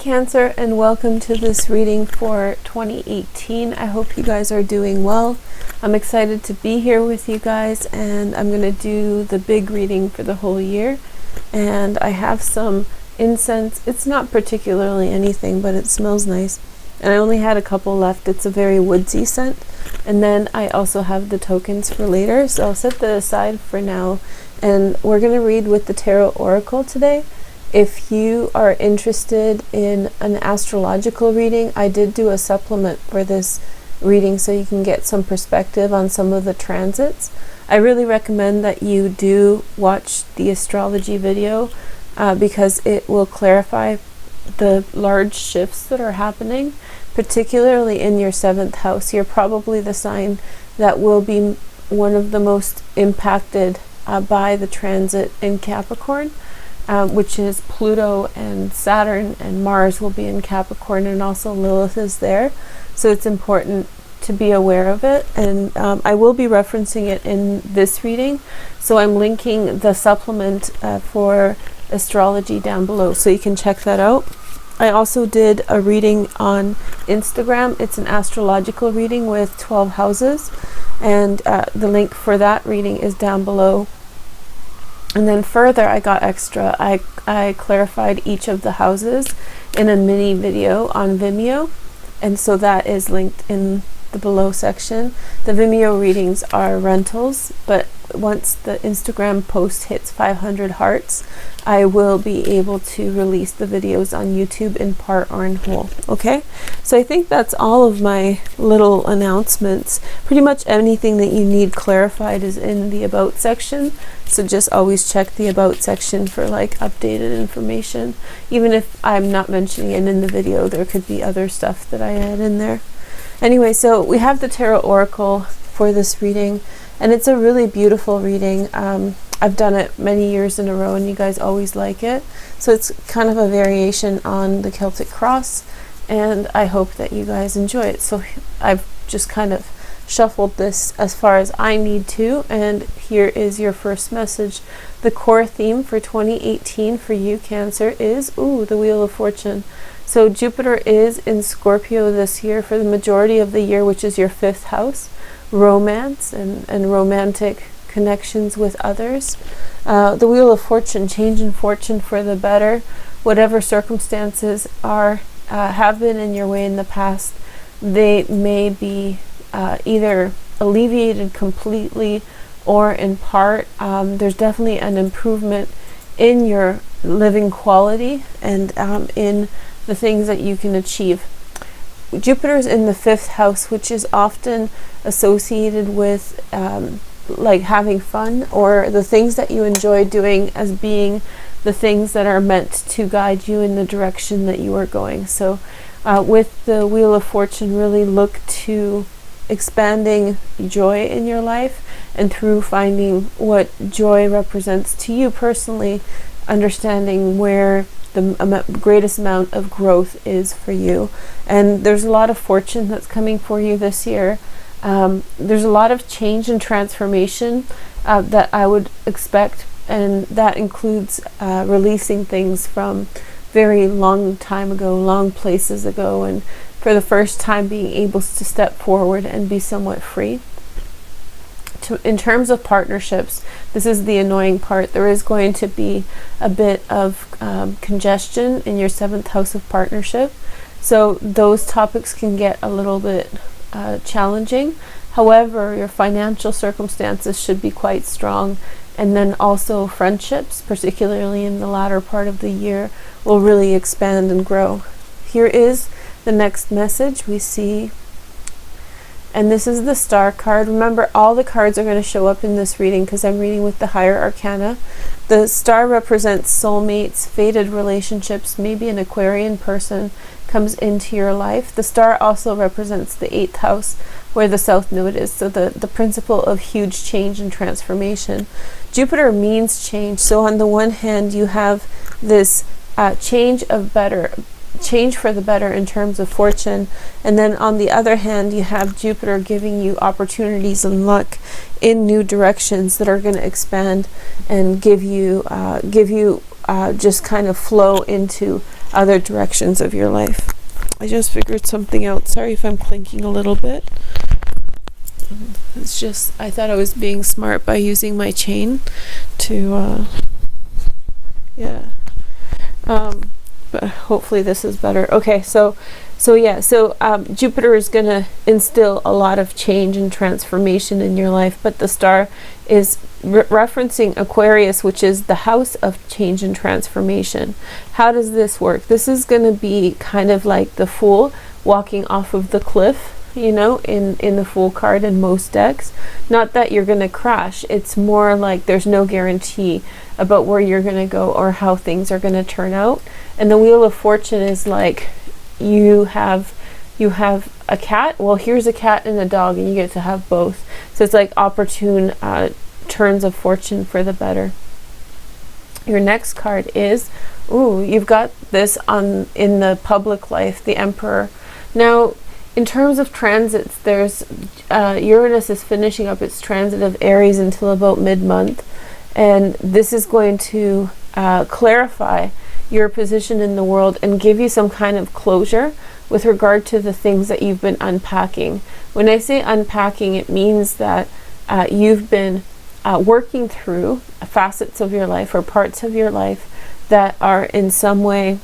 Cancer, and welcome to this reading for 2018. I hope you guys are doing well. I'm excited to be here with you guys, and I'm going to do the big reading for the whole year. And I have some incense. It's not particularly anything, but it smells nice. And I only had a couple left. It's a very woodsy scent. And then I also have the tokens for later, so I'll set that aside for now. And we're going to read with the Tarot Oracle today. If you are interested in an astrological reading, I did do a supplement for this reading so you can get some perspective on some of the transits. I really recommend that you do watch the astrology video because it will clarify the large shifts that are happening, particularly in your 7th house. You're probably the sign that will be one of the most impacted by the transit in Capricorn. Which is Pluto and Saturn, and Mars will be in Capricorn, and also Lilith is there. So it's important to be aware of it, and I will be referencing it in this reading. So I'm linking the supplement for astrology down below, so you can check that out. I also did a reading on Instagram. It's an astrological reading with 12 houses, and the link for that reading is down below. And then further, I got extra. I clarified each of the houses in a mini video on Vimeo, and so that is linked in the below section. The Vimeo readings are rentals, but once the Instagram post hits 500 hearts, I will be able to release the videos on YouTube in part or in whole. Okay, so I think that's all of my little announcements. Pretty much anything that you need clarified is in the about section, so just always check the about section for like updated information. Even if I'm not mentioning it in the video, there could be other stuff that I add in there. Anyway, so we have the Tarot Oracle for this reading, and it's a really beautiful reading. I've done it many years in a row, and you guys always like it. So it's kind of a variation on the Celtic Cross, and I hope that you guys enjoy it. So I've just kind of shuffled this as far as I need to, and here is your first message. The core theme for 2018 for you, Cancer, is the Wheel of Fortune. So Jupiter is in Scorpio this year for the majority of the year, which is your 5th house. Romance and romantic connections with others. The Wheel of Fortune, change in fortune for the better. Whatever circumstances have been in your way in the past, they may be either alleviated completely or in part. There's definitely an improvement in your living quality and in the things that you can achieve. Jupiter's in the 5th house, which is often associated with like having fun, or the things that you enjoy doing as being the things that are meant to guide you in the direction that you are going. So with the Wheel of Fortune, really look to expanding joy in your life, and through finding what joy represents to you personally, understanding where the greatest amount of growth is for you. And there's a lot of fortune that's coming for you this year. There's a lot of change and transformation that I would expect, and that includes releasing things from very long time ago, long places ago, and for the first time being able to step forward and be somewhat free. In terms of partnerships, this is the annoying part. There is going to be a bit of congestion in your 7th house of partnership, so those topics can get a little bit challenging. However, your financial circumstances should be quite strong, and then also friendships, particularly in the latter part of the year, will really expand and grow. Here is the next message we see. And this is the Star card. Remember, all the cards are going to show up in this reading because I'm reading with the higher arcana. The Star represents soulmates, fated relationships. Maybe an Aquarian person comes into your life. The Star also represents the 8th house, where the South Node is. So the principle of huge change and transformation. Jupiter means change. So on the one hand, you have this change for the better in terms of fortune, and then on the other hand, you have Jupiter giving you opportunities and luck in new directions that are going to expand and give you just kind of flow into other directions of your life. I just figured something out. Sorry if I'm clinking a little bit. It's just, I thought I was being smart by using my chain to, but hopefully this is better. Okay, so Jupiter is going to instill a lot of change and transformation in your life, but the star is referencing Aquarius, which is the house of change and transformation. How does this work? This is going to be kind of like the Fool walking off of the cliff, you know, in the Fool card in most decks. Not that you're going to crash. It's more like there's no guarantee about where you're going to go or how things are going to turn out. And the Wheel of Fortune is like you have a cat. Well, here's a cat and a dog, and you get to have both. So it's like opportune turns of fortune for the better. Your next card is, you've got this in the public life, the Emperor. Now, in terms of transits, there's Uranus is finishing up its transit of Aries until about mid-month, and this is going to clarify your position in the world and give you some kind of closure with regard to the things that you've been unpacking. When I say unpacking, it means that you've been working through facets of your life or parts of your life that are in some way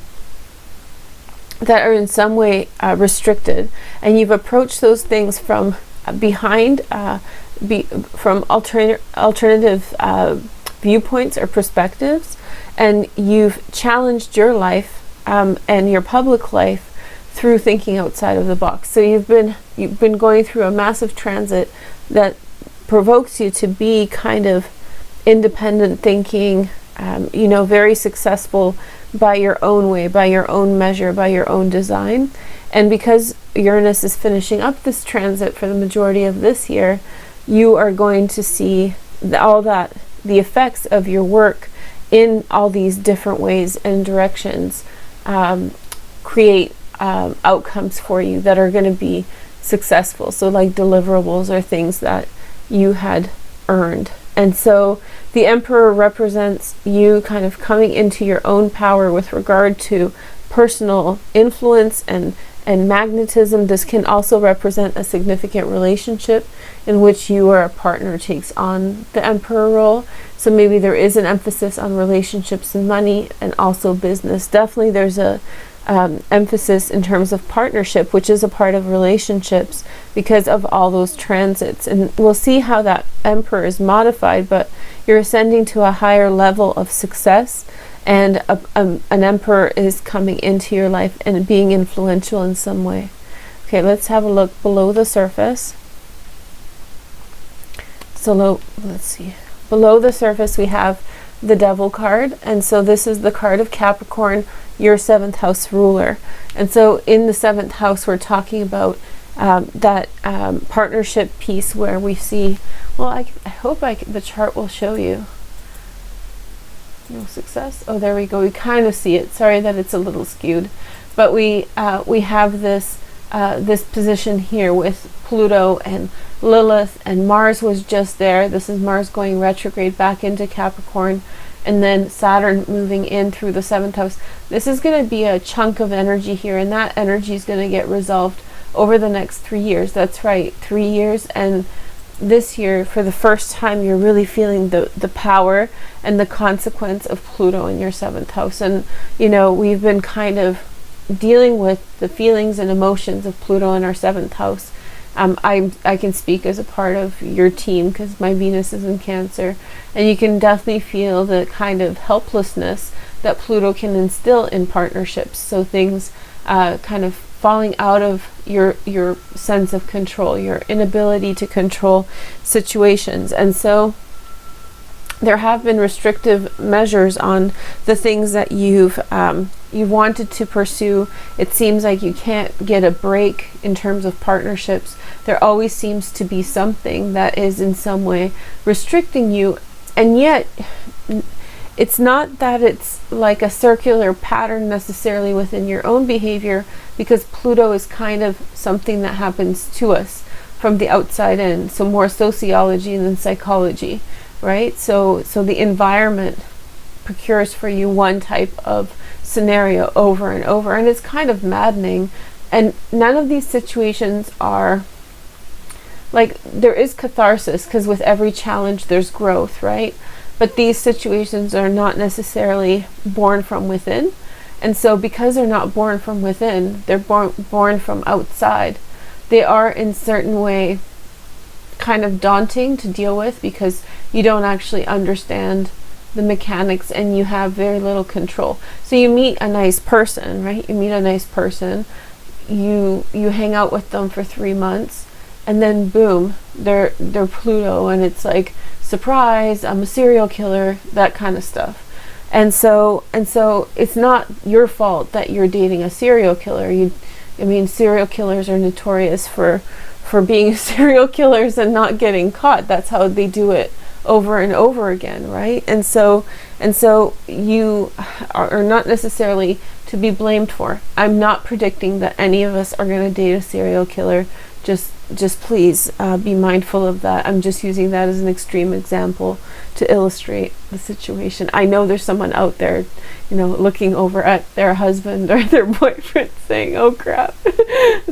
restricted, and you've approached those things from behind, from alternative viewpoints or perspectives, and you've challenged your life and your public life through thinking outside of the box. So you've been going through a massive transit that provokes you to be kind of independent thinking, very successful by your own way, by your own measure, by your own design. And because Uranus is finishing up this transit for the majority of this year, you are going to see the effects of your work in all these different ways and directions create outcomes for you that are going to be successful. So like deliverables or things that you had earned. And so the Emperor represents you kind of coming into your own power with regard to personal influence and magnetism. This can also represent a significant relationship in which you or a partner takes on the Emperor role. So maybe there is an emphasis on relationships and money, and also business. Definitely there's a emphasis in terms of partnership, which is a part of relationships because of all those transits. And we'll see how that Emperor is modified, but you're ascending to a higher level of success, and an Emperor is coming into your life and being influential in some way. Okay, let's have a look below the surface. So let's see. Below the surface we have the Devil card, and so this is the card of Capricorn, your 7th house ruler. And so in the 7th house we're talking about that partnership piece where we see, well, I hope the chart will show you. No success. Oh, there we go. We kind of see it. Sorry that it's a little skewed, but we have this position here with Pluto and Lilith, and Mars was just there. This is Mars going retrograde back into Capricorn, and then Saturn moving in through the 7th house. This is going to be a chunk of energy here, and that energy is going to get resolved over the next 3 years. That's right, 3 years. And this year, for the first time, you're really feeling the power and the consequence of Pluto in your 7th house. And we've been kind of dealing with the feelings and emotions of Pluto in our 7th house. I can speak as a part of your team because my Venus is in Cancer, and you can definitely feel the kind of helplessness that Pluto can instill in partnerships. So things kind of falling out of your sense of control, your inability to control situations. And so there have been restrictive measures on the things that you've wanted to pursue. It seems like you can't get a break in terms of partnerships. There always seems to be something that is in some way restricting you, and yet it's not that it's like a circular pattern necessarily within your own behavior, because Pluto is kind of something that happens to us from the outside in, so more sociology than psychology, right? So the environment procures for you one type of scenario over and over, and it's kind of maddening. And none of these situations are like, there is catharsis because with every challenge there's growth, right? But these situations are not necessarily born from within. And so because they're not born from within, they're born from outside. They are in certain way kind of daunting to deal with because you don't actually understand the mechanics and you have very little control. So you meet a nice person, right? You meet a nice person, you hang out with them for 3 months, and then boom, they're Pluto, and it's like, surprise, I'm a serial killer, that kind of stuff. And so it's not your fault that you're dating a serial killer. I mean, serial killers are notorious for being serial killers and not getting caught. That's how they do it over and over again, right? And so you are not necessarily to be blamed for. I'm not predicting that any of us are going to date a serial killer. Just please be mindful of that. I'm just using that as an extreme example to illustrate the situation. I know there's someone out there, looking over at their husband or their boyfriend saying, oh crap.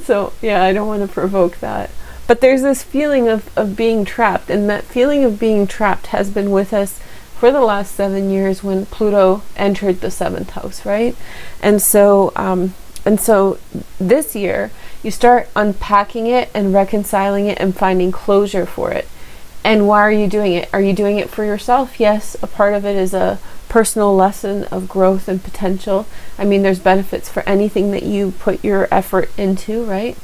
So yeah, I don't want to provoke that. But there's this feeling of being trapped, and that feeling of being trapped has been with us for the last 7 years when Pluto entered the 7th house, right? And so this year, you start unpacking it and reconciling it and finding closure for it. And why are you doing it? Are you doing it for yourself? Yes, a part of it is a personal lesson of growth and potential. I mean, there's benefits for anything that you put your effort into, right?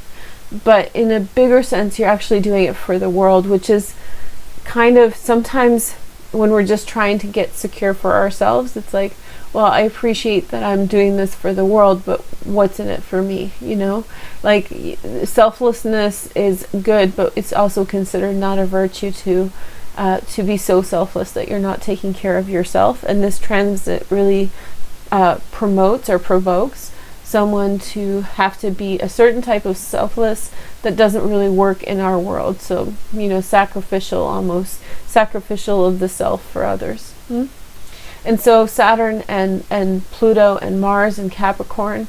But in a bigger sense, you're actually doing it for the world, which is kind of sometimes when we're just trying to get secure for ourselves, it's like, well, I appreciate that I'm doing this for the world, but what's in it for me? Like, selflessness is good, but it's also considered not a virtue to be so selfless that you're not taking care of yourself. And this transit really promotes or provokes someone to have to be a certain type of selfless that doesn't really work in our world. So, sacrificial of the self for others. And so Saturn and Pluto and Mars and Capricorn,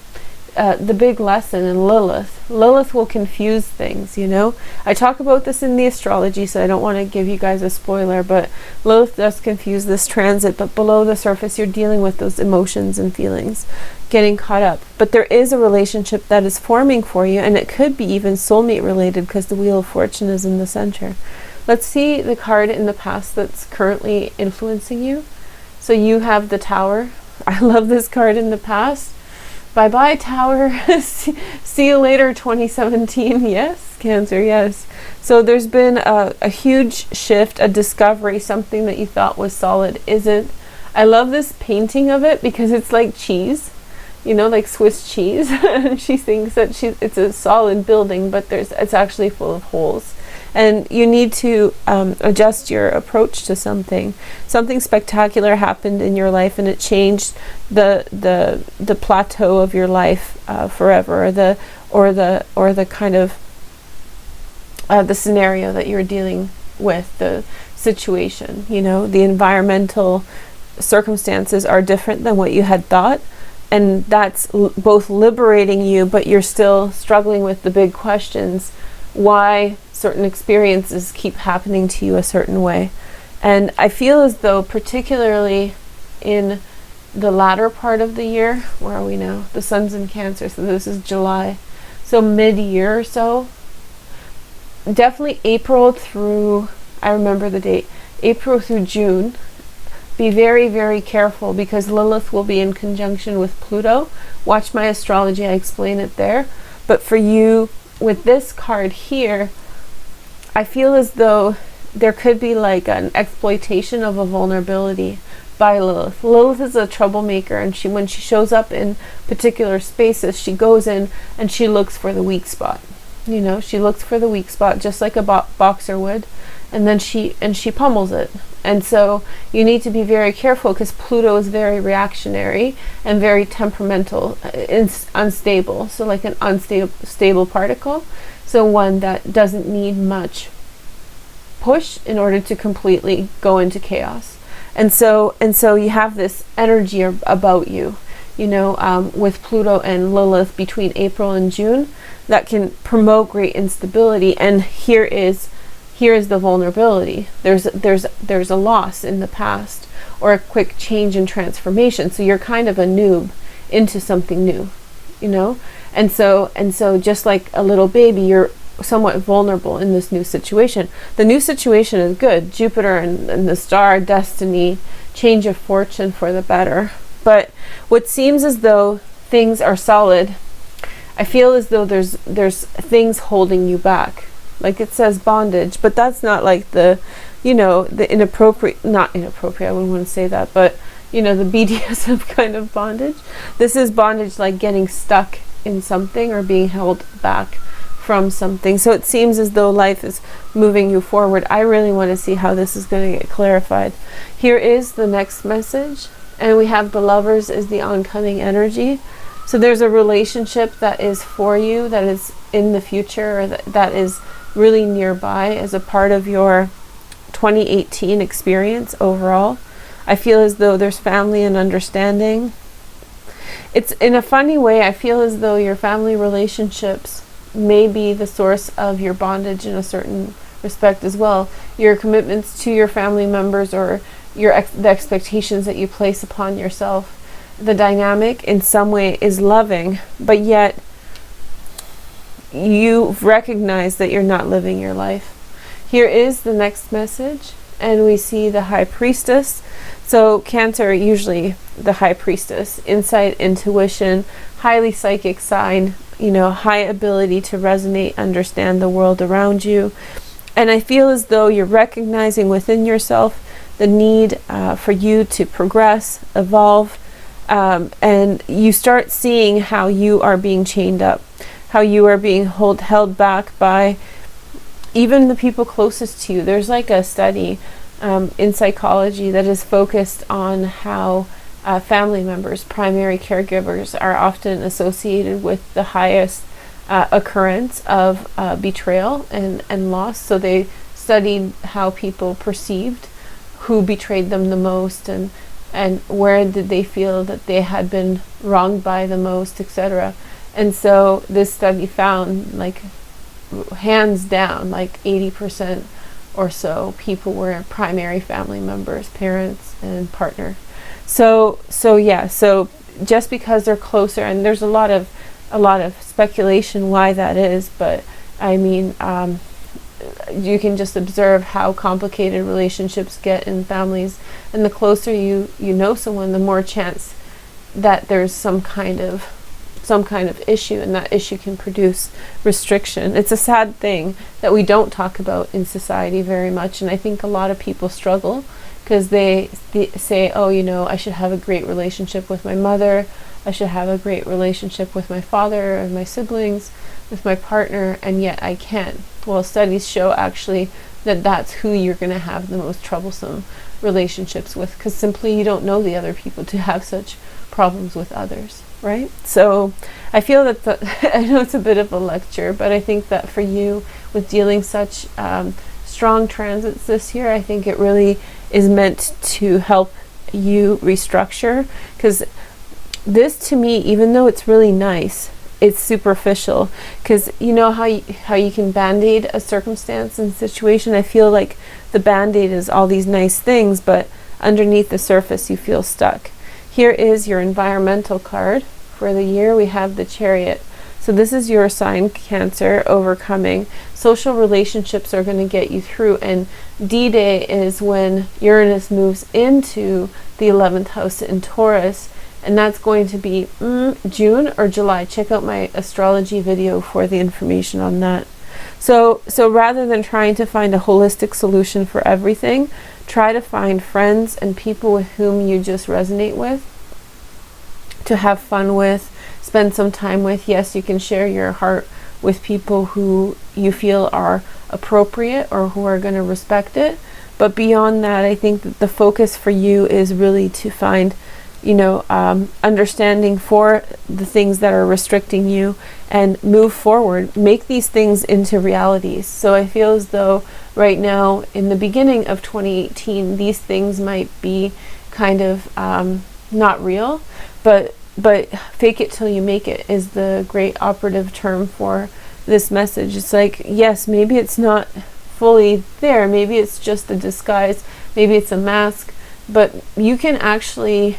the big lesson in Lilith will confuse things, I talk about this in the astrology, so I don't want to give you guys a spoiler, but Lilith does confuse this transit, but below the surface you're dealing with those emotions and feelings, getting caught up. But there is a relationship that is forming for you, and it could be even soulmate related because the Wheel of Fortune is in the center. Let's see the card in the past that's currently influencing you. So you have the Tower. I love this card in the past. Bye-bye, Tower. See you later, 2017. Yes, Cancer, yes. So there's been a huge shift, a discovery, something that you thought was solid isn't. I love this painting of it because it's like cheese, like Swiss cheese. She thinks that it's a solid building, but it's actually full of holes. And you need to adjust your approach to something. Something spectacular happened in your life, and it changed the plateau of your life forever, or the kind of the scenario that you're dealing with, the situation. The environmental circumstances are different than what you had thought, and that's both liberating you, but you're still struggling with the big questions. Why certain experiences keep happening to you a certain way. And I feel as though, particularly in the latter part of the year, where are we now? The sun's in Cancer, so this is July. So mid-year or so, definitely April through, I remember the date, April through June, be very, very careful because Lilith will be in conjunction with Pluto. Watch my astrology, I explain it there. But for you, with this card here, I feel as though there could be like an exploitation of a vulnerability by Lilith. Lilith is a troublemaker, and when she shows up in particular spaces, she goes in and she looks for the weak spot. She looks for the weak spot just like a boxer would, and then she pummels it. And so you need to be very careful because Pluto is very reactionary and very temperamental, unstable. So like an unstable particle. So one that doesn't need much push in order to completely go into chaos. And so you have this energy about you, with Pluto and Lilith between April and June, that can promote great instability. And here is the vulnerability. There's a loss in the past, or a quick change and transformation. So you're kind of a noob into something new, and so just like a little baby, you're somewhat vulnerable in this new situation. The new situation is good. Jupiter and the star, destiny, change of fortune for the better. But what seems as though things are solid, I feel as though there's things holding you back. Like it says bondage, but that's not like the inappropriate, not inappropriate, I wouldn't want to say that, but the BDSM kind of bondage. This is bondage like getting stuck in something or being held back from something. So it seems as though life is moving you forward. I really want to see how this is going to get clarified. Here is the next message, and we have the Lovers is the oncoming energy. So there's a relationship that is for you, that is in the future, or that is really nearby as a part of your 2018 experience overall. I feel as though there's family and understanding. It's in a funny way, I feel as though your family relationships may be the source of your bondage in a certain respect as well. Your commitments to your family members, or the expectations that you place upon yourself. The dynamic in some way is loving, but yet you recognize that you're not living your life. Here is the next message, and we see the High Priestess. So Cancer, usually the High Priestess, insight, intuition, highly psychic sign, high ability to resonate, understand the world around you. And I feel as though you're recognizing within yourself the need for you to progress, evolve, and you start seeing how you are being chained up, how you are being held back by even the people closest to you. There's like a study in psychology that is focused on how family members, primary caregivers, are often associated with the highest occurrence of betrayal and loss. So they studied how people perceived who betrayed them the most, and where did they feel that they had been wronged by the most, etc. And so this study found, like, hands down, like 80% or so people were primary family members, parents and partner. So just because they're closer, and there's a lot of speculation why that is, but I mean, you can just observe how complicated relationships get in families, and the closer you know someone, the more chance that there's some kind of issue, and that issue can produce restriction. It's a sad thing that we don't talk about in society very much, and I think a lot of people struggle because they say, oh, I should have a great relationship with my mother, I should have a great relationship with my father and my siblings, with my partner, and yet I can't. Well, studies show actually that that's who you're going to have the most troublesome relationships with, because simply you don't know the other people to have such problems with others, right? So I feel that I know it's a bit of a lecture, but I think that for you, with dealing such strong transits this year, I think it really is meant to help you restructure, because this, to me, even though it's really nice, it's superficial. Because you know how you can band-aid a circumstance and situation. I feel like the band-aid is all these nice things, but underneath the surface you feel stuck. Here is your environmental card for the year. We have the Chariot. So this is your sign, Cancer, overcoming. Social relationships are going to get you through, and D-Day is when Uranus moves into the 11th house in Taurus, and that's going to be June or July. Check out my astrology video for the information on that. So rather than trying to find a holistic solution for everything, try to find friends and people with whom you just resonate with, to have fun with, spend some time with. Yes, you can share your heart with people who you feel are appropriate or who are going to respect it. But beyond that, I think that the focus for you is really to find understanding for the things that are restricting you, and move forward. Make these things into realities. So I feel as though right now, in the beginning of 2018, these things might be kind of not real, but fake it till you make it is the great operative term for this message. It's like, yes, maybe it's not fully there, maybe it's just a disguise, maybe it's a mask, but you can actually,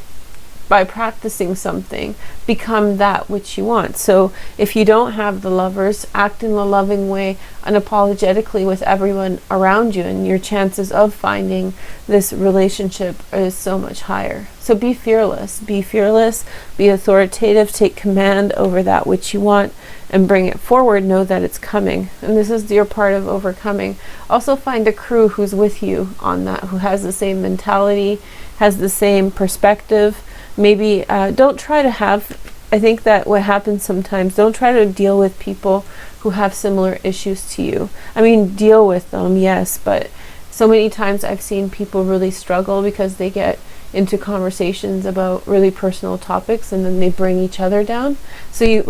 by practicing something, become that which you want. So if you don't have the lovers, act in a loving way, unapologetically with everyone around you, and your chances of finding this relationship is so much higher. So be fearless, be authoritative, take command over that which you want, and bring it forward. Know that it's coming, and this is your part of overcoming. Also find a crew who's with you on that, who has the same mentality, has the same perspective. Maybe don't try to have, I think that what happens sometimes, don't try to deal with people who have similar issues to you. I mean, deal with them, yes, but so many times I've seen people really struggle because they get into conversations about really personal topics and then they bring each other down. So you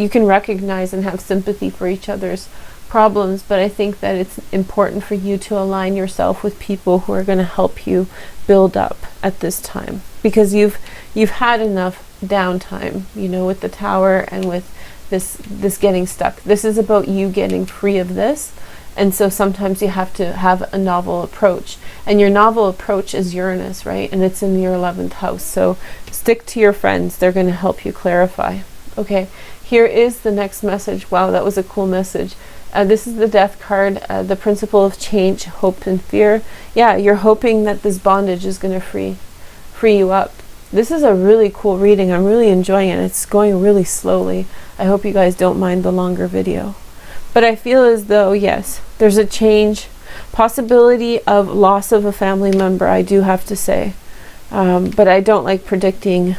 can recognize and have sympathy for each other's problems, but I think that it's important for you to align yourself with people who are going to help you build up at this time, because you've had enough downtime, with the Tower and with this getting stuck. This is about you getting free of this, and so sometimes you have to have a novel approach, and your novel approach is Uranus, right? And it's in your 11th house. So stick to your friends, they're going to help you clarify. Okay, here is the next message. Wow, that was a cool message. This is the Death card, the principle of change, hope and fear. Yeah, you're hoping that this bondage is going to free you up. This is a really cool reading. I'm really enjoying it. It's going really slowly. I hope you guys don't mind the longer video. But I feel as though, yes, there's a change, possibility of loss of a family member, I do have to say. But I don't like predicting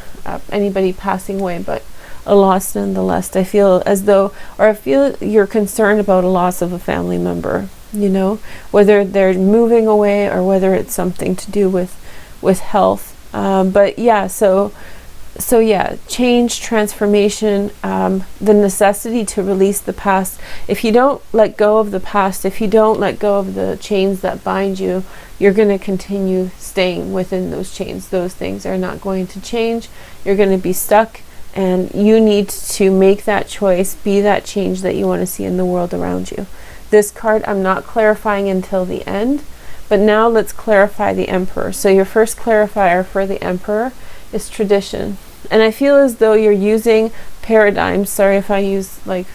anybody passing away, but a loss nonetheless. I feel as though, or I feel you're concerned about a loss of a family member, whether they're moving away or whether it's something to do with health. But yeah, so yeah, change, transformation, the necessity to release the past. If you don't let go of the past, if you don't let go of the chains that bind you, you're going to continue staying within those chains. Those things are not going to change. You're going to be stuck. And you need to make that choice, be that change that you want to see in the world around you. This card, I'm not clarifying until the end, but now let's clarify the Emperor. So your first clarifier for the Emperor is tradition. And I feel as though you're using paradigms. Sorry if I use like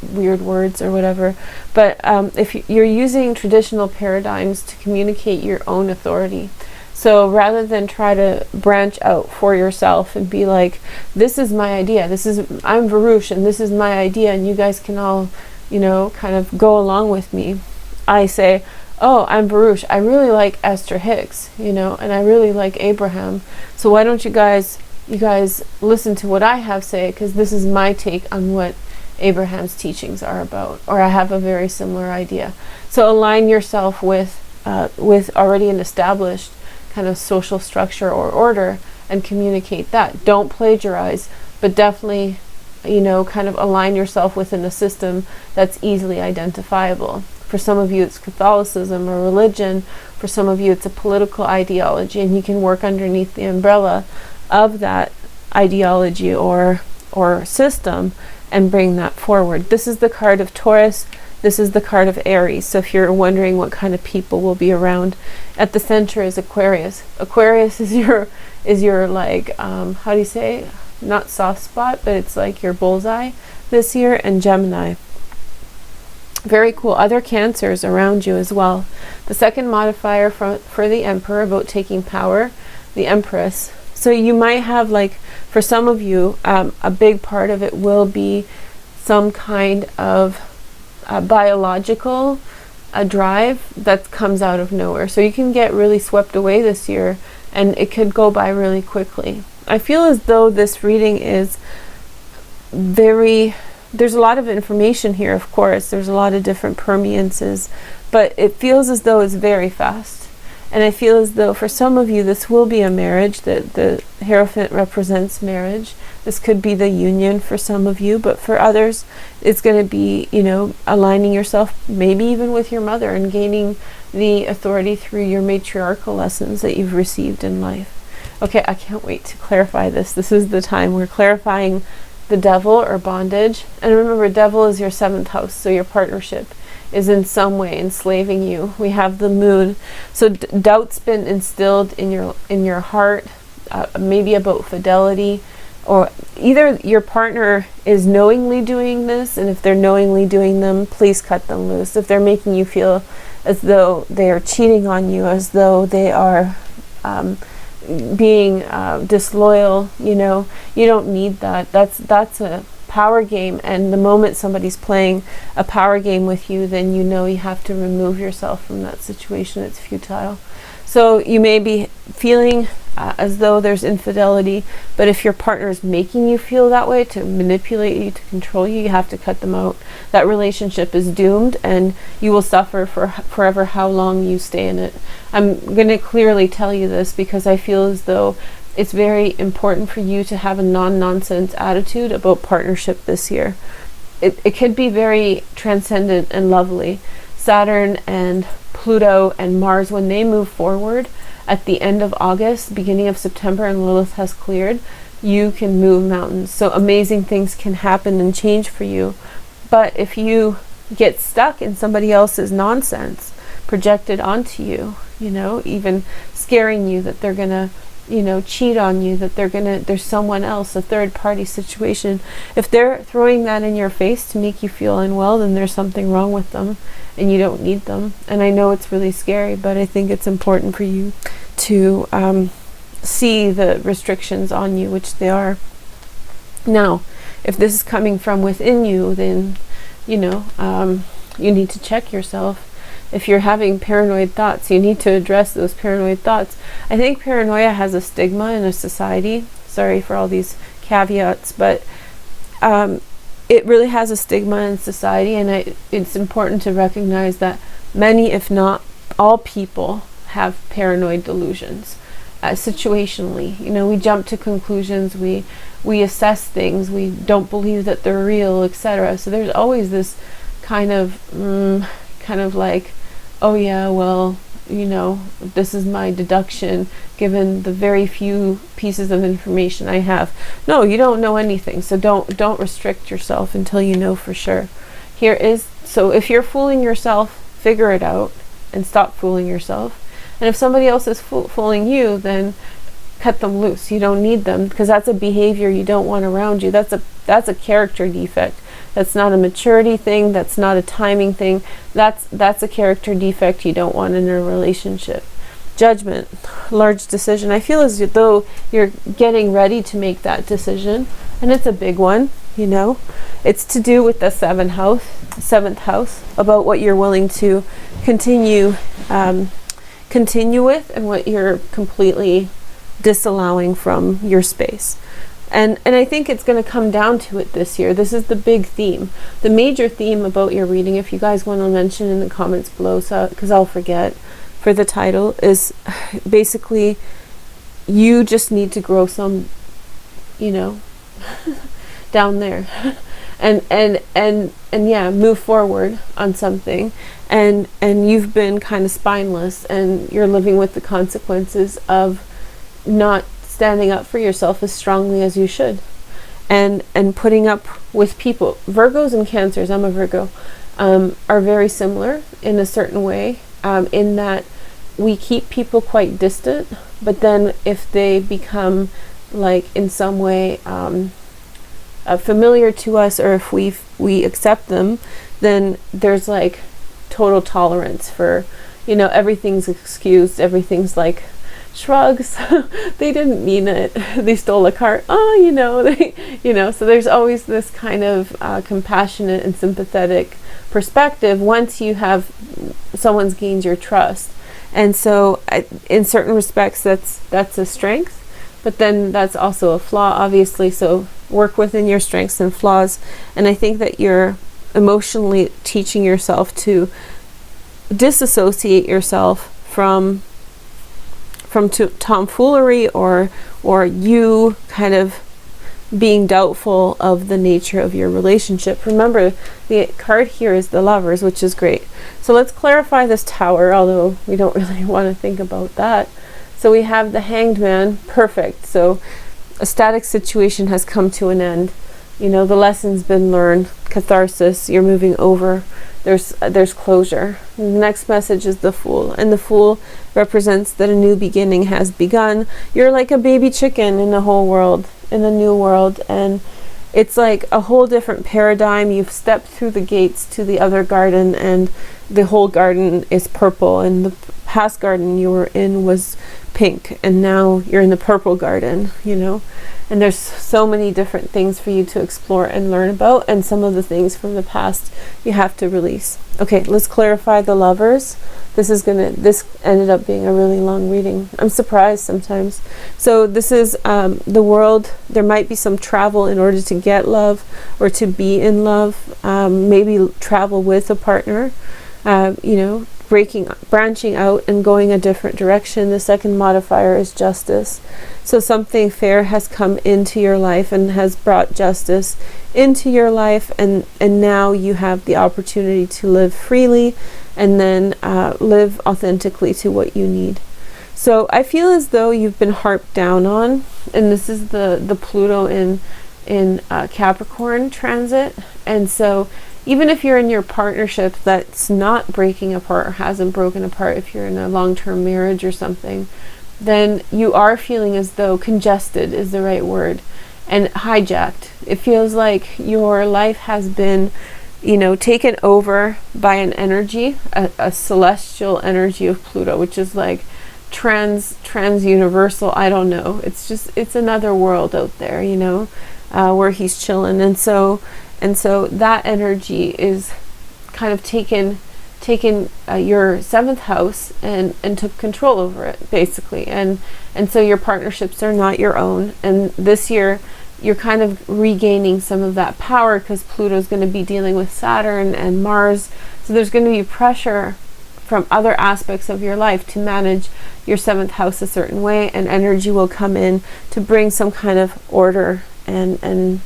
weird words or whatever, but if you're using traditional paradigms to communicate your own authority. So rather than try to branch out for yourself and be like, this is my idea, I'm Veroosh and this is my idea and you guys can all, kind of go along with me. I say, oh, I'm Veroosh, I really like Esther Hicks, and I really like Abraham. So why don't you guys listen to what I have to say, because this is my take on what Abraham's teachings are about, or I have a very similar idea. So align yourself with already an established kind of social structure or order and communicate that. Don't plagiarize, but definitely, kind of align yourself within a system that's easily identifiable. For some of you, it's Catholicism or religion. For some of you, it's a political ideology, and you can work underneath the umbrella of that ideology or system and bring that forward. This is the card of Taurus. This is the card of Aries. So if you're wondering what kind of people will be around, at the center is Aquarius. Aquarius is your like, how do you say? Not soft spot, but it's like your bullseye this year, and Gemini. Very cool. Other Cancers around you as well. The second modifier for the Emperor, about taking power, the Empress. So you might have, like, for some of you, a big part of it will be some kind of biological drive that comes out of nowhere. So you can get really swept away this year, and it could go by really quickly. I feel as though this reading is there's a lot of information here, of course. There's a lot of different permeances, but it feels as though it's very fast. And I feel as though for some of you, this will be a marriage. That the Hierophant represents marriage. This could be the union for some of you, but for others, it's going to be, you know, aligning yourself maybe even with your mother and gaining the authority through your matriarchal lessons that you've received in life. Okay, I can't wait to clarify this. This is the time we're clarifying the devil or bondage. And remember, devil is your 7th house, so your partnership is in some way enslaving you. We have the moon, so doubt's been instilled in your heart, maybe about fidelity, or either your partner is knowingly doing this, and if they're knowingly doing them, please cut them loose. If they're making you feel as though they are cheating on you, as though they are being disloyal, you know, you don't need that. That's a power game, and the moment somebody's playing a power game with you, then you know you have to remove yourself from that situation. It's futile. So you may be feeling as though there's infidelity, but if your partner is making you feel that way, to manipulate you, to control you, you have to cut them out. That relationship is doomed, and you will suffer for forever how long you stay in it. I'm going to clearly tell you this because I feel as though it's very important for you to have a non-nonsense attitude about partnership this year. It could be very transcendent and lovely. Saturn and Pluto and Mars, when they move forward at the end of August, beginning of September, and Lilith has cleared, you can move mountains. So amazing things can happen and change for you. But if you get stuck in somebody else's nonsense projected onto you, you know, even scaring you that they're gonna, you know, cheat on you, that there's someone else, a third party situation. If they're throwing that in your face to make you feel unwell, then there's something wrong with them and you don't need them. And I know it's really scary, but I think it's important for you to see the restrictions on you, which they are. Now, if this is coming from within you, then, you know, you need to check yourself. If you're having paranoid thoughts, you need to address those paranoid thoughts. I think paranoia has a stigma in a society. Sorry for all these caveats, but it really has a stigma in society, and it's important to recognize that many, if not all people, have paranoid delusions. Situationally, you know, we jump to conclusions, we assess things, we don't believe that they're real, etc. So there's always this kind of like, oh yeah, well, you know, this is my deduction given the very few pieces of information I have. No, you don't know anything, so don't restrict yourself until you know for sure. So if you're fooling yourself, figure it out and stop fooling yourself. And if somebody else is fooling you, then cut them loose. You don't need them, because that's a behavior you don't want around you. That's a character defect. That's not a maturity thing. That's not a timing thing. That's a character defect you don't want in a relationship. Judgment, large decision. I feel as though you're getting ready to make that decision, and it's a big one. You know, it's to do with the 7th house, about what you're willing to continue with, and what you're completely disallowing from your space. And I think it's going to come down to it this year. This is the big theme. The major theme about your reading, if you guys want to mention in the comments below, so because I'll forget, for the title, is basically you just need to grow some, you know, down there. and yeah, move forward on something. And you've been kind of spineless, and you're living with the consequences of not standing up for yourself as strongly as you should, and putting up with people. Virgos and Cancers, I'm a Virgo, are very similar in a certain way, in that we keep people quite distant, but then if they become like in some way familiar to us, or if we accept them, then there's like total tolerance for, you know, everything's excused, everything's like shrugs. They didn't mean it. They stole a car. Oh, you know, so there's always this kind of compassionate and sympathetic perspective once you have someone's gained your trust. And so in certain respects that's a strength, but then that's also a flaw, obviously. So work within your strengths and flaws. And I think that you're emotionally teaching yourself to disassociate yourself from from tomfoolery or you kind of being doubtful of the nature of your relationship. Remember, the card here is the Lovers, which is great. So let's clarify this Tower, although we don't really want to think about that. So we have the Hanged Man, perfect. So a static situation has come to an end. You know, the lesson's been learned, catharsis, you're moving over, there's closure. And the next message is the Fool, and the Fool represents that a new beginning has begun. You're like a baby chicken in the whole world, in the new world, and it's like a whole different paradigm. You've stepped through the gates to the other garden, and the whole garden is purple, and the past garden you were in was pink, and now you're in the purple garden, you know. And there's so many different things for you to explore and learn about, and some of the things from the past you have to release. Okay, let's clarify the Lovers. This ended up being a really long reading. I'm surprised sometimes. So this is the world. There might be some travel in order to get love or to be in love. Maybe travel with a partner, you know, branching out and going a different direction. The second modifier is Justice. So something fair has come into your life and has brought justice into your life, and now you have the opportunity to live freely and then live authentically to what you need. So I feel as though you've been harped down on, and this is the Pluto in Capricorn transit. And so even if you're in your partnership that's not breaking apart or hasn't broken apart, if you're in a long-term marriage or something, then you are feeling as though congested is the right word, and hijacked. It feels like your life has been, you know, taken over by an energy, a celestial energy of Pluto, which is like trans universal. I don't know. It's another world out there, you know, where he's chilling. And so that energy is kind of taken your seventh house and took control over it, basically. And so your partnerships are not your own. And this year you're kind of regaining some of that power, because Pluto's going to be dealing with Saturn and Mars. So there's going to be pressure from other aspects of your life to manage your seventh house a certain way, and energy will come in to bring some kind of order and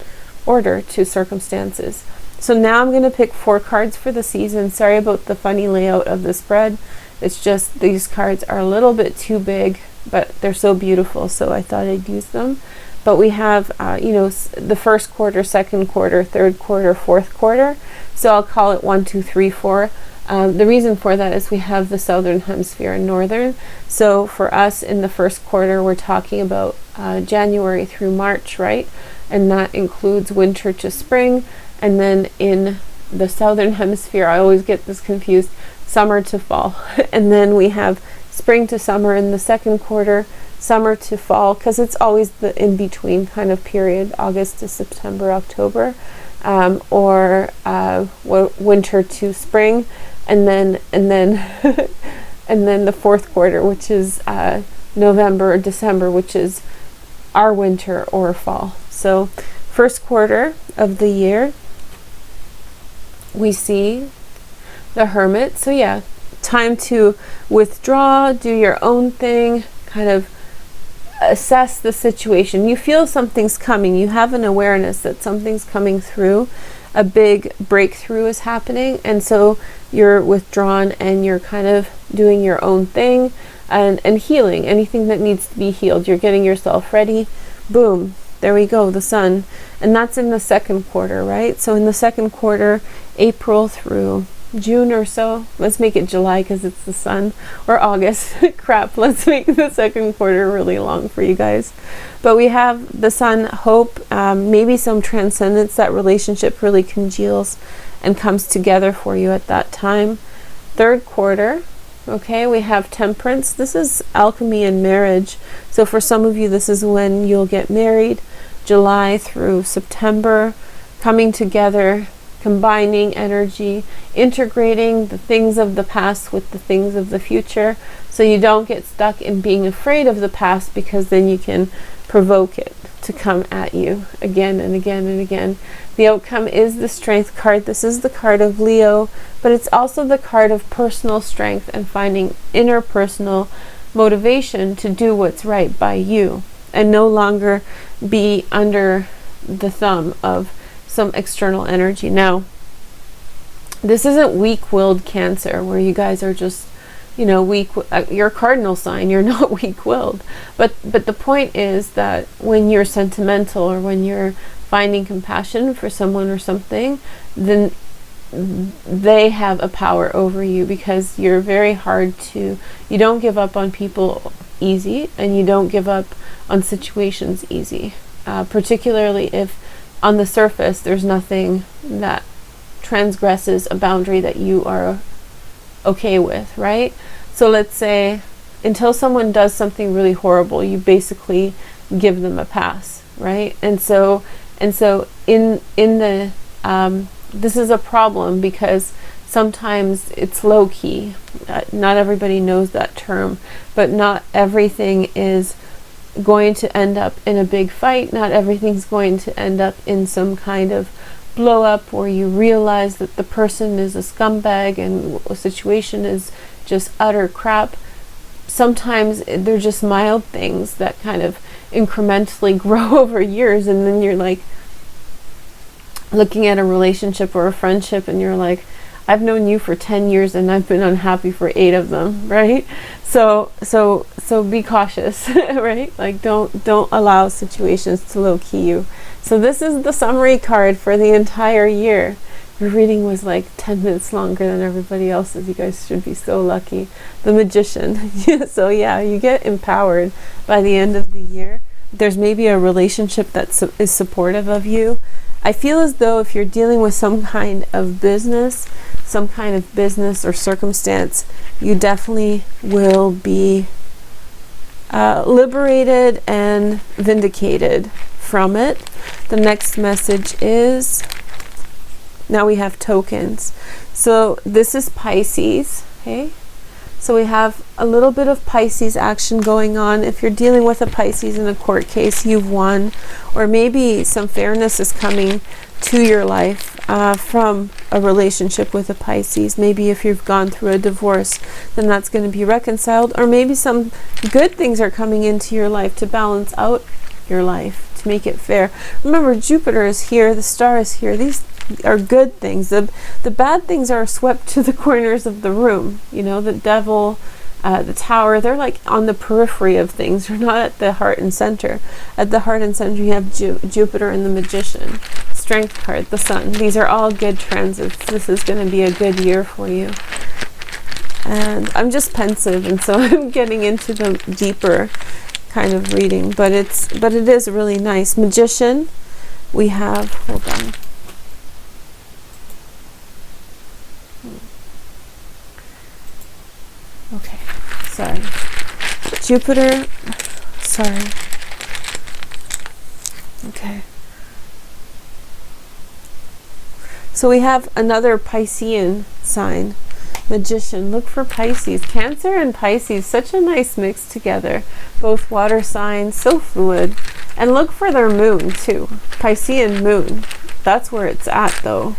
order to circumstances. So now I'm going to pick 4 cards for the season. Sorry about the funny layout of the spread. It's just these cards are a little bit too big, but they're so beautiful, so I thought I'd use them. But we have, you know, the first quarter, second quarter, third quarter, fourth quarter. So I'll call it 1, 2, 3, 4. The reason for that is we have the southern hemisphere and northern. So for us in the first quarter, we're talking about January through March, right? And that includes winter to spring. And then in the southern hemisphere, I always get this confused, summer to fall. And then we have spring to summer in the second quarter, summer to fall, because it's always the in-between kind of period, August to September, October, or winter to spring, and then and then the fourth quarter, which is November or December, which is our winter or fall. So first quarter of the year, we see the Hermit. So yeah, time to withdraw, do your own thing, kind of assess the situation. You feel something's coming. You have an awareness that something's coming through. A big breakthrough is happening, and so you're withdrawn and you're kind of doing your own thing and healing anything that needs to be healed. You're getting yourself ready. Boom, there we go, the Sun. And that's in the second quarter, right? So in the second quarter, April through June or so. Let's make it July because it's the Sun, or August. Crap, let's make the second quarter really long for you guys. But we have the Sun, hope, maybe some transcendence. That relationship really congeals and comes together for you at that time. Third quarter, okay, we have Temperance. This is alchemy and marriage. So for some of you, this is when you'll get married. July through September, coming together, combining energy, integrating the things of the past with the things of the future, so you don't get stuck in being afraid of the past, because then you can provoke it to come at you again and again and again. The outcome is the Strength card. This is the card of Leo, but it's also the card of personal strength and finding interpersonal motivation to do what's right by you and no longer be under the thumb of some external energy. Now, this isn't weak-willed Cancer where you guys are just, you know, weak. You're a cardinal sign, you're not weak-willed. But the point is that when you're sentimental or when you're finding compassion for someone or something, then they have a power over you, because you're very hard to, you don't give up on people easy, and you don't give up on situations easy, particularly if on the surface there's nothing that transgresses a boundary that you are okay with, right? So let's say until someone does something really horrible, you basically give them a pass, right? And so in the this is a problem, because sometimes it's low-key. Not everybody knows that term, but not everything is going to end up in a big fight. Not everything's going to end up in some kind of blow up where you realize that the person is a scumbag and a situation is just utter crap. Sometimes they're just mild things that kind of incrementally grow over years, and then you're like looking at a relationship or a friendship and you're like, I've known you for 10 years and I've been unhappy for 8 of them, right? So be cautious, right? Like don't allow situations to low-key you. So this is the summary card for the entire year. Your reading was like 10 minutes longer than everybody else's. You guys should be so lucky. The Magician. So yeah, you get empowered by the end of the year. There's maybe a relationship that is supportive of you. I feel as though if you're dealing with some kind of business or circumstance, you definitely will be liberated and vindicated from it. The next message is, now we have tokens. So this is Pisces, okay? So we have a little bit of Pisces action going on. If you're dealing with a Pisces in a court case, you've won. Or maybe some fairness is coming to your life from a relationship with a Pisces. Maybe if you've gone through a divorce, then that's going to be reconciled. Or maybe some good things are coming into your life to balance out your life, to make it fair. Remember, Jupiter is here, the star is here. These are good things. The bad things are swept to the corners of the room. You know, the devil, the tower, they're like on the periphery of things. They're not at the heart and center. At the heart and center you have Jupiter and the Magician. Strength card, the Sun. These are all good transits. This is going to be a good year for you. And I'm just pensive, and so I'm getting into the deeper kind of reading, but it is really nice. Magician, we have, hold on. Okay, sorry. Jupiter, sorry. Okay. So we have another Piscean sign. Magician, look for Pisces. Cancer and Pisces, such a nice mix together. Both water signs, so fluid. And look for their moon too. Piscean moon. That's where it's at though.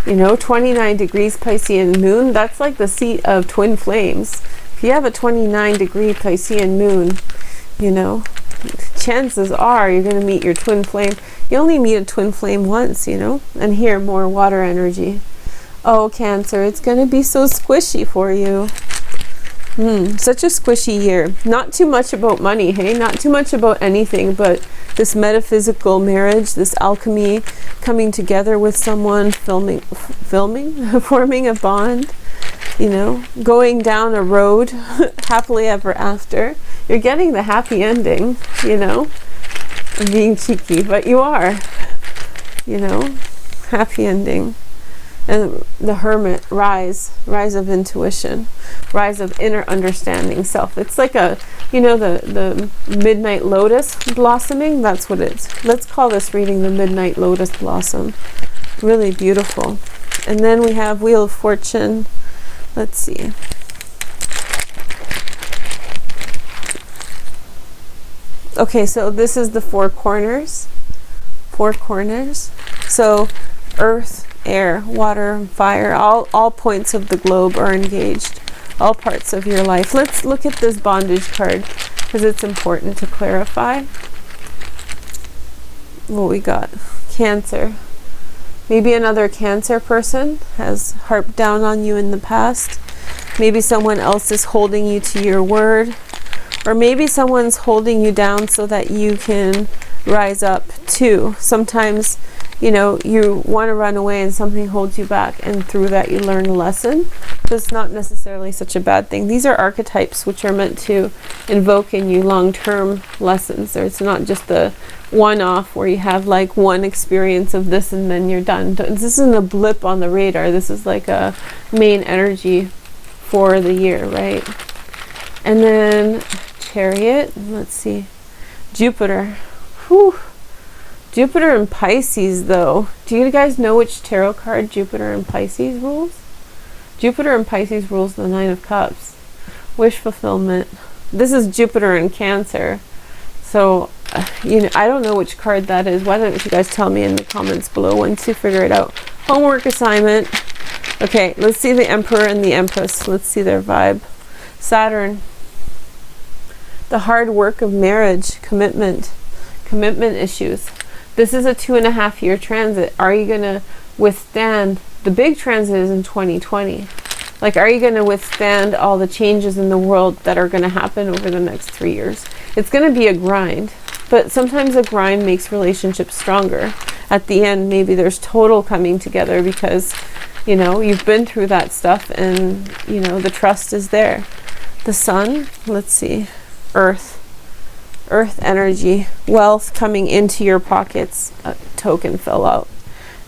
You know, 29 degrees Piscean moon, that's like the seat of twin flames. If you have a 29-degree Piscean moon, you know, chances are you're going to meet your twin flame. You only meet a twin flame once, you know, and here more water energy. Oh, Cancer, it's going to be so squishy for you. Such a squishy year. Not too much about money, hey? Not too much about anything, but this metaphysical marriage, this alchemy, coming together with someone, forming a bond, you know, going down a road, happily ever after. You're getting the happy ending, you know. I'm being cheeky, but you are, you know, happy ending. And the Hermit, rise of intuition, rise of inner understanding self. It's like a, you know, the midnight lotus blossoming. That's what it's. Let's call this reading the midnight lotus blossom. Really beautiful. And then we have Wheel of Fortune. Let's see. Okay, so this is the four corners. Four corners. So earth, air, water, fire, all points of the globe are engaged. all parts of your life. Let's look at this bondage card because it's important to clarify what we got. Cancer. Maybe another Cancer person has harped down on you in the past. Maybe someone else is holding you to your word, or maybe someone's holding you down so that you can rise up too. Sometimes, you know, you want to run away and something holds you back, and through that you learn a lesson. So it's not necessarily such a bad thing. These are archetypes which are meant to invoke in you long-term lessons. Or it's not just the one-off where you have like one experience of this and then you're done. This isn't a blip on the radar. This is like a main energy for the year, right? And then Chariot, let's see, Jupiter. Whew. Jupiter and Pisces, though. Do you guys know which tarot card Jupiter and Pisces rules? Jupiter and Pisces rules the Nine of Cups. Wish fulfillment. This is Jupiter and Cancer. So, you know, I don't know which card that is. Why don't you guys tell me in the comments below once you figure it out. Homework assignment. Okay, let's see the Emperor and the Empress. Let's see their vibe. Saturn. The hard work of marriage, commitment issues. This is a 2.5 year transit. Are you going to withstand? The big transit is in 2020. Like, are you going to withstand all the changes in the world that are going to happen over the next 3 years? It's going to be a grind, but sometimes a grind makes relationships stronger. At the end, maybe there's total coming together because, you know, you've been through that stuff and, you know, the trust is there. The Sun, let's see, Earth energy, wealth coming into your pockets. A token fell out.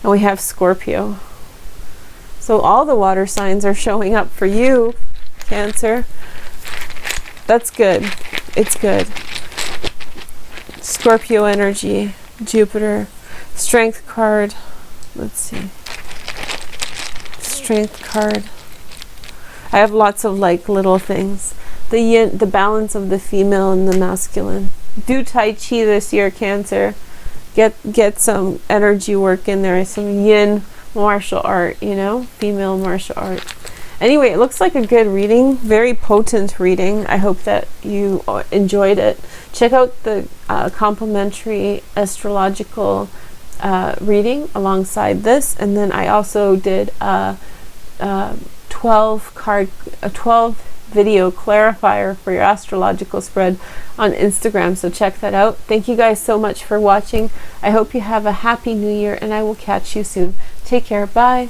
And we have Scorpio. So all the water signs are showing up for you, Cancer. That's good. It's good. Scorpio energy, Jupiter, Strength card. Let's see. Strength card. I have lots of like little things. The yin, the balance of the female and the masculine. Do Tai Chi this year, Cancer. Get some energy work in there. Some yin martial art, you know, female martial art. Anyway, it looks like a good reading. Very potent reading. I hope that you enjoyed it. Check out the complimentary astrological reading alongside this. And then I also did a 12 video clarifier for your astrological spread on Instagram, so check that out. Thank you guys so much for watching. I hope you have a happy new year, and I will catch you soon. Take care. Bye.